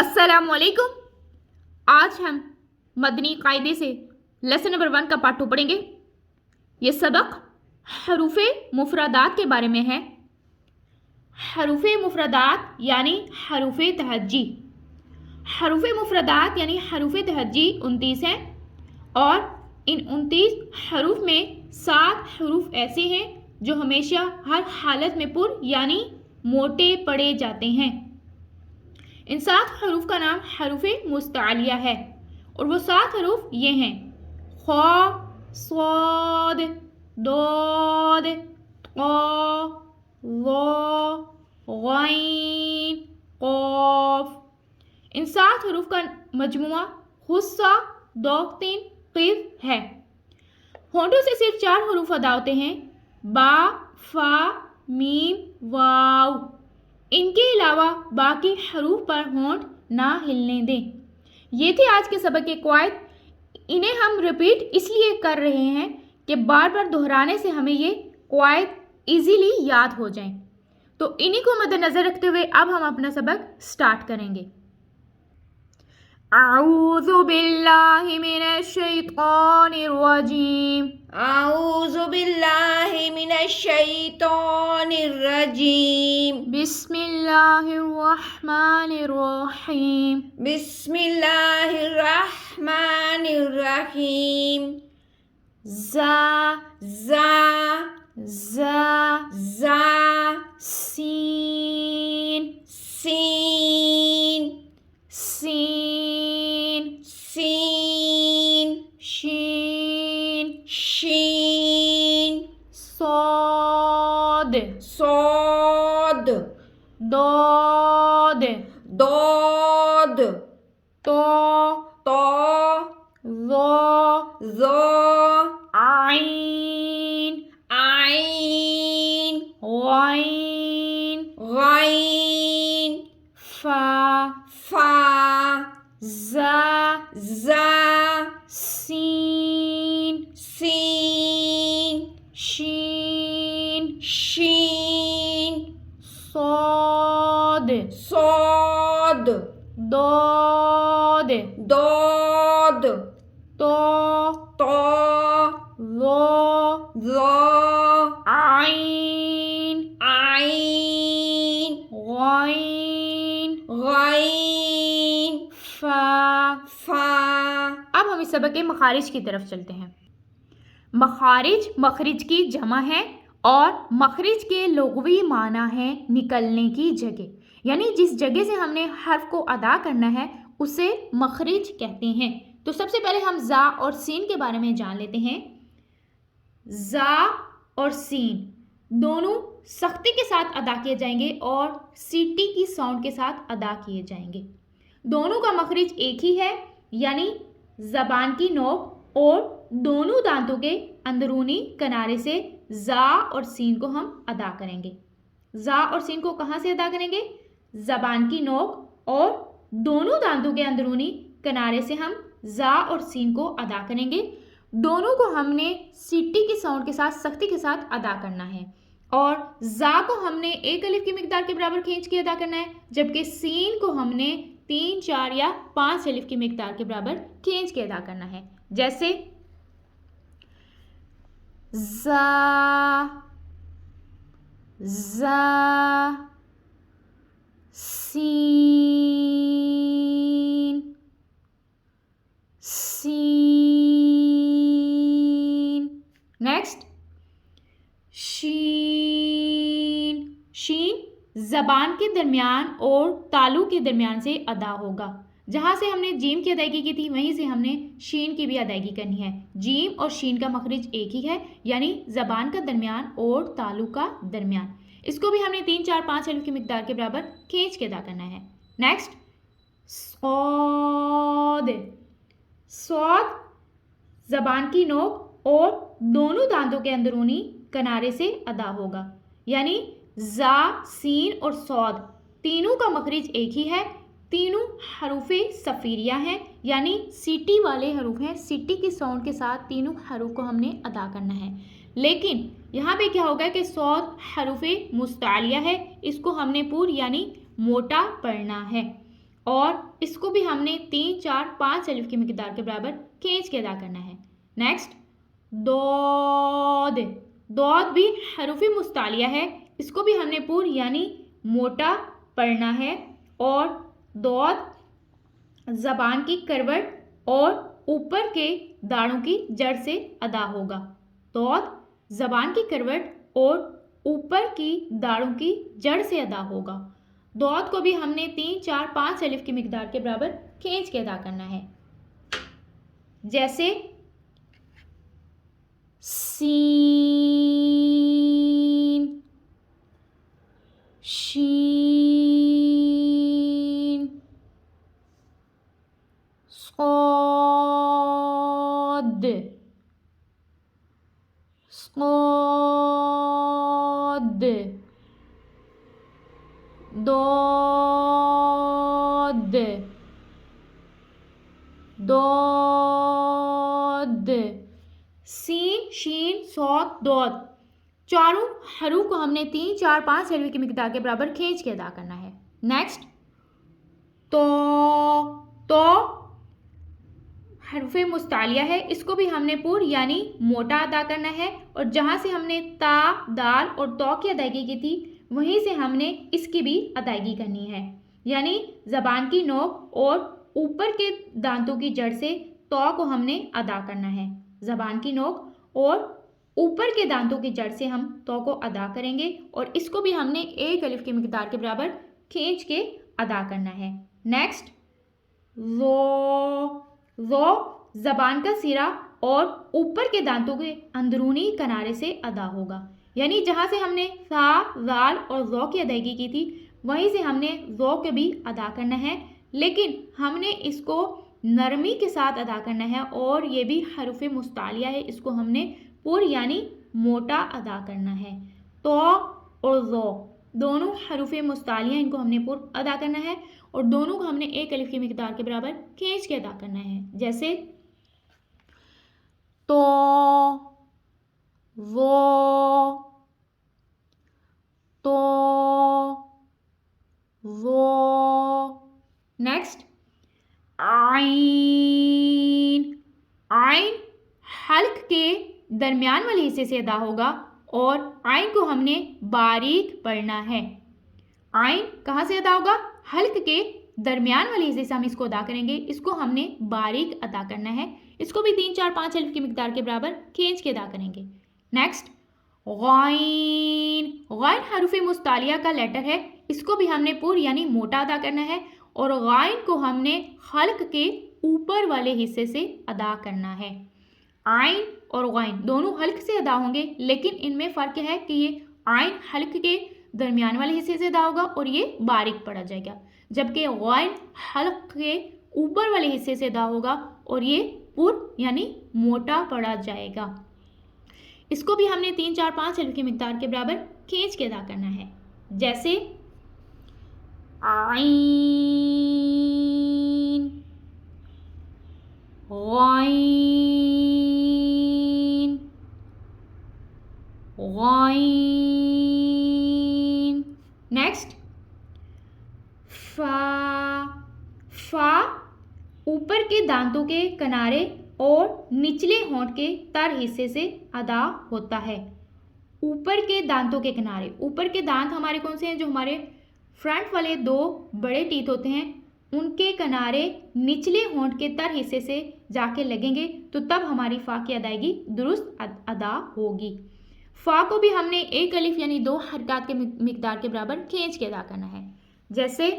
अस्सलामुअलैकुम। आज हम मदनी कायदे से लेसन नंबर 1 का पार्ट 2 पढ़ेंगे। ये सबक हरूफे मुफरदात के बारे में है। हरूफे मुफरदात यानी हरूफे तहज्जी। हरूफे मुफरदात यानी हरूफे तहज्जी 29 हैं और इन 29 हरूफ में 7 हरूफ ऐसे हैं जो हमेशा हर हालत में पुर यानी मोटे पढ़े जाते हैं। इन 7 हरूफ का नाम हरूफे मुस्तालिया है और वो 7 हरूफ ये हैं: ख, स्वाद, दोद, क़, ज़, ग़ैन, क़ाफ। इन 7 हरूफ का मजमुआ हुस्सा दोख्तिन क़िफ़ है। होंठों से सिर्फ 4 हरूफ अदा होते हैं: बा, फा, मीम, वाव। इनके अलावा बाकी हरूफ पर होंठ ना हिलने दें। ये थे आज के सबक के क़वाइद। इन्हें हम रिपीट इसलिए कर रहे हैं कि बार बार दोहराने से हमें ये क़वाइद इजीली याद हो जाएं। तो इन्हीं को मद्देनज़र रखते हुए अब हम अपना सबक स्टार्ट करेंगे। आऊज़ु बिल्लाहि मिनश शैतानिर रजीम। आऊज़ु बिल्लाहि मिनश शैतानिर रजीम। बिस्मिल्लाहिर रहमानिर रहीम। बिस्मिल्लाहिर रहमानिर रहीम। ज़ा, ज़ा, ज़ा, ज़ा, सीन, सीन, सीन, सीन, शीन, शीन, सौद, सौद, दोद, दोद, तो, तो, ज़ो, ज़ो, आइन, आइन, ग़ैन, ग़ैन, फा, फा, ज़ा, ज़ा, सीन, सीन, शीन, शीन, सौद, सौद, दोद, दोद, तो, तो, ज़ो, ज़ो, आइन, आइन, ग़ैन, ग़ैन, फा। फा। अब हम इस सबक के मखारिज की तरफ चलते हैं। मखारिज मखरिज की जमा है और मखरिज के लुग़वी माना है निकलने की जगह, यानी जिस जगह से हमने हर्फ को अदा करना है उसे मखरिज कहते हैं। तो सबसे पहले हम ज़ा और सीन के बारे में जान लेते हैं। ज़ा और सीन दोनों सख्ती के साथ अदा किए जाएंगे और सीटी की साउंड के साथ अदा किए जाएंगे। दोनों का मखरिज एक ही है, यानी ज़बान की नोक और दोनों दांतों के अंदरूनी किनारे से ज़ा और सीन को हम अदा करेंगे। ज़ा और सीन को कहाँ से अदा करेंगे? ज़बान की नोक और दोनों दांतों के अंदरूनी किनारे से हम ज़ा और सीन को अदा करेंगे। दोनों को हमने सीटी की साउंड के साथ सख्ती के साथ अदा करना है और ज़ा को हमने 1 अलिफ की मिकदार के बराबर खींच के अदा करना है, जबकि सीन को हमने 3, 4 या 5 अलिफ की मिकदार के बराबर खींच के अदा करना है। जैसे ज़ा, ज़ा, सीन, सीन। नेक्स्ट शीन। शीन ज़बान के दरमियान और तालु के दरमियान से अदा होगा। जहाँ से हमने जीम की अदायगी की थी वहीं से हमने शीन की भी अदायगी करनी है। जीम और शीन का मखरिज एक ही है, यानी ज़बान का दरमियान और तालु का दरमियान। इसको भी हमने 3, 4, 5 अलिफ की मिकदार के बराबर खींच के अदा करना है। नेक्स्ट सौद। सौद ज़बान की नोक और दोनों दांतों के अंदरूनी किनारे से अदा होगा, यानी ज़ा, सीन और सौद तीनों का मखरिज एक ही है। तीनों हरूफे सफ़ीरिया हैं, यानी सीटी वाले हरूफ हैं। सीटी की साउंड के साथ तीनों हरूफ को हमने अदा करना है। लेकिन यहाँ पे क्या होगा कि सौद हरूफे मुस्तालिया है, इसको हमने पूर यानी मोटा पढ़ना है। और इसको भी हमने 3, 4, 5 अलिफ की मिकदार के बराबर खींच के अदा करना है। नेक्स्ट दौद, दौद भी हरूफ मुस्तालिया है, इसको भी हमने पूर यानी मोटा पढ़ना है और दौद ज़बान की करवट और ऊपर के दाढ़ों की जड़ से अदा होगा। दौद ज़बान की करवट और ऊपर की दाढ़ों की जड़ से अदा होगा। दौद को भी हमने 3, 4, 5 अलिफ की मिकदार के बराबर खींच के अदा करना है। जैसे सीन, शीन, सौद, सौद, दौद, दौद, सीन, शीन, सौद, दौद, चारों हरूफ को हमने 3, 4, 5 अलिफ की मिकदार के बराबर खींच के अदा करना है। नेक्स्ट तो हरफ मुस्तालिया है, इसको भी हमने पूर यानी मोटा अदा करना है और जहाँ से हमने ता, दाल और तौ की अदायगी की थी वहीं से हमने इसकी भी अदायगी करनी है। यानी ज़बान की नोक और ऊपर के दांतों की जड़ से तौ को हमने अदा करना है। ज़बान की नोक और ऊपर के दांतों की जड़ से हम तौ को अदा करेंगे और इसको भी हमने 1 अलिफ की मिकदार के बराबर खींच के अदा करना है। नेक्स्ट वो ज़बान का सिरा और ऊपर के दांतों के अंदरूनी किनारे से अदा होगा। यानी जहाँ से हमने सा, जाल और ज़ो की अदायगी की थी वहीं से हमने ज़ो के भी अदा करना है, लेकिन हमने इसको नरमी के साथ अदा करना है और ये भी हरफ मुस्तालिया है, इसको हमने पूर यानी मोटा अदा करना है। तो और ज़ो दोनों हरफ मुस्तालिया, इनको हमने पूर अदा करना है और दोनों को हमने 1 अलिफ की मिकदार के बराबर खींच के अदा करना है। जैसे तो, वो। नेक्स्ट आइन, आइन हल्क के दरमियान वाले हिस्से से अदा होगा और आइन को हमने बारीक पढ़ना है। आइन कहाँ से अदा होगा? हल्क के दरमियान वाले हिस्से से हम इसको अदा करेंगे, इसको हमने बारीक अदा करना है। इसको भी 3, 4, 5 अलिफ की मिकदार के बराबर खींच के अदा करेंगे। नेक्स्ट गैन, गैन हरूफ मुस्तालिया का लेटर है, इसको भी हमने पूर यानी मोटा अदा करना है और गैन को हमने हल्क के ऊपर वाले हिस्से से अदा करना है। आइन और गैन दोनों हल्क से अदा होंगे, लेकिन इनमें फ़र्क है कि ये आइन हल्क के दरमियान वाले हिस्से से अदा होगा और ये बारीक पढ़ा जाएगा, जबकि गैन हल्क के ऊपर वाले हिस्से से अदा होगा और ये पूर यानी मोटा पढ़ा जाएगा। इसको भी हमने 3, 4, 5 अलिफ की मिकदार के बराबर खींच के अदा करना है। जैसे आइन, गैन, गैन। नेक्स्ट फा, फा ऊपर के दांतों के किनारे और निचले होंठ के तर हिस्से से अदा होता है। ऊपर के दांतों के किनारे, ऊपर के दांत हमारे कौन से हैं? जो हमारे फ्रंट वाले 2 बड़े टीथ होते हैं, उनके किनारे निचले होंठ के तर हिस्से से जाके लगेंगे, तो तब हमारी फ़ा की अदायगी दुरुस्त अदा होगी। फ़ा को भी हमने 1 अलिफ यानी 2 हरकत के मिकदार के बराबर खींच के अदा करना है। जैसे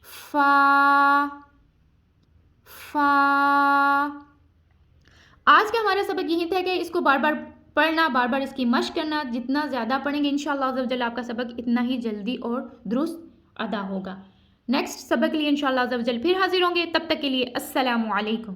फ़ा, फ़ा। आज का हमारा सबक यही था कि इसको बार बार पढ़ना, बार बार इसकी मश्क करना। जितना ज़्यादा पढ़ेंगे इंशाअल्लाह अज़्ज़ा वजल आपका सबक इतना ही जल्दी और दुरुस्त अदा होगा। नेक्स्ट सबक के लिए इंशाअल्लाह अज़्ज़ा वजल फिर हाजिर होंगे, तब तक के लिए अस्सलामु अलैकुम।